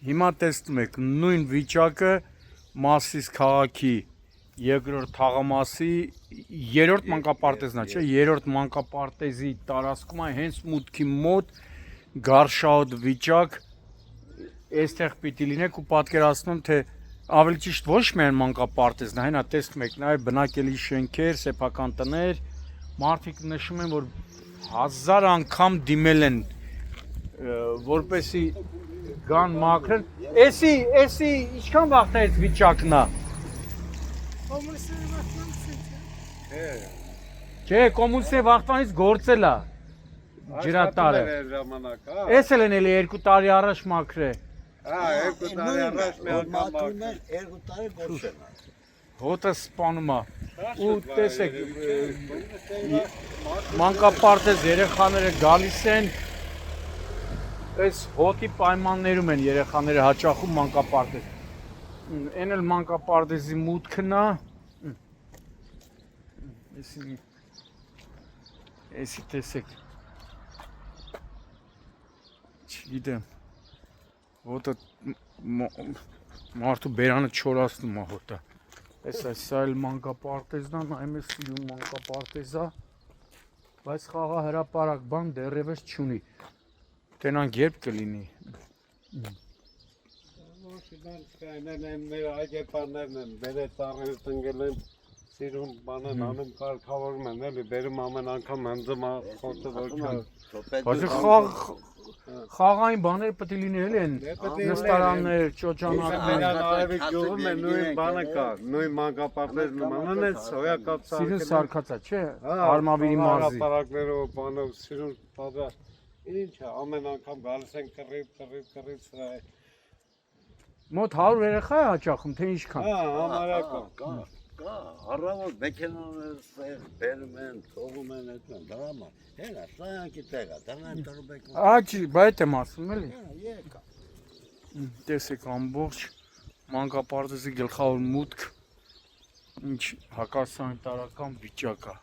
Հիմա տեսնում եք նույն վիճակը Մասիս քաղաքի երկրորդ թաղամասի երրորդ մանկապարտեզն է, չէ՞, երրորդ մանկապարտեզի տարածքում է հենց մուտքի մոտ գարշաոտ վիճակ, այստեղ պիտի լինեք ու պատկերացնում թե ավելի ճիշտ ոչ միայն մանկապարտեզն է, հենա տեսնում եք նաև բնակելի շենքեր, սեփական տներ, մարդիկ նշում են որ 1000 անգամ դիմել են որպեսի գան մաքրեն, էսի ինչքան վաղտայից վիճակն է։ Չէ, կոմունսի վաղտանից գործել է ջրատարը։ Էս էլ են էլի 2 տարի առաջ մաքրե։ 2 տարի առաջ մի անգամ մաքրել։ 2 տարի գործել է։ Հոտը սպանում է։ Ու տեսեք, մանկապարտեզ երեխաները գալիս են, այս հոտի պայմաններում են երեխաները հաճախում մանկապարտեզ։ Այն էլ մանկապարտեզի մուտքն է։ Էսի տեսեք։ Չգիտեմ։ Հոտը մարդու բերանը չորացնում է հոտը։ Սա էլ մանկապարտեզն է, նայում ես սիրուն մանկապարտեզ է, բայց խաղահրապարակ բան դեռևս չունի։ Տենանք երբ կլինի։ Մեր այգեպարներն են, բերեց ծառերը տնգել են, սիրուն բանեն անում կարգավորում են, էլի բերում ամեն անգամ հնձում խոտը որքան։ Բայց խաղային բաներ պետք է լինել են, նստարաններ, ճոճանակներ։ Արևիկ գյուղում է նույն բանը կա, նույն մանկապարտեզ նմանն է, հոյակապ սիրուն սարքած է, չէ՞, Արմավիրի մարզի։ Հրապարակներով բանով սիրուն պատրաստ։ Ինչ է, ամեն անգամ գալիս են կռիվ սրա է։ Մոտ 100 երեխա է հաճախում, թե ինչքան։ Համարյա կա։ Կա, առավոտ մեքենաները ստեղ բերում են, թողում են այդքան, դա մա։ Հենա, շլայանքի տեղ է, դրանք տրուբեկում։ Աչի, բայց եմ ասում էլի։ Եկա։ Տեսեք ամբողջ մանկապարտեզի գլխավոր մուտք, ինչ հակասանիտարական վիճակ է։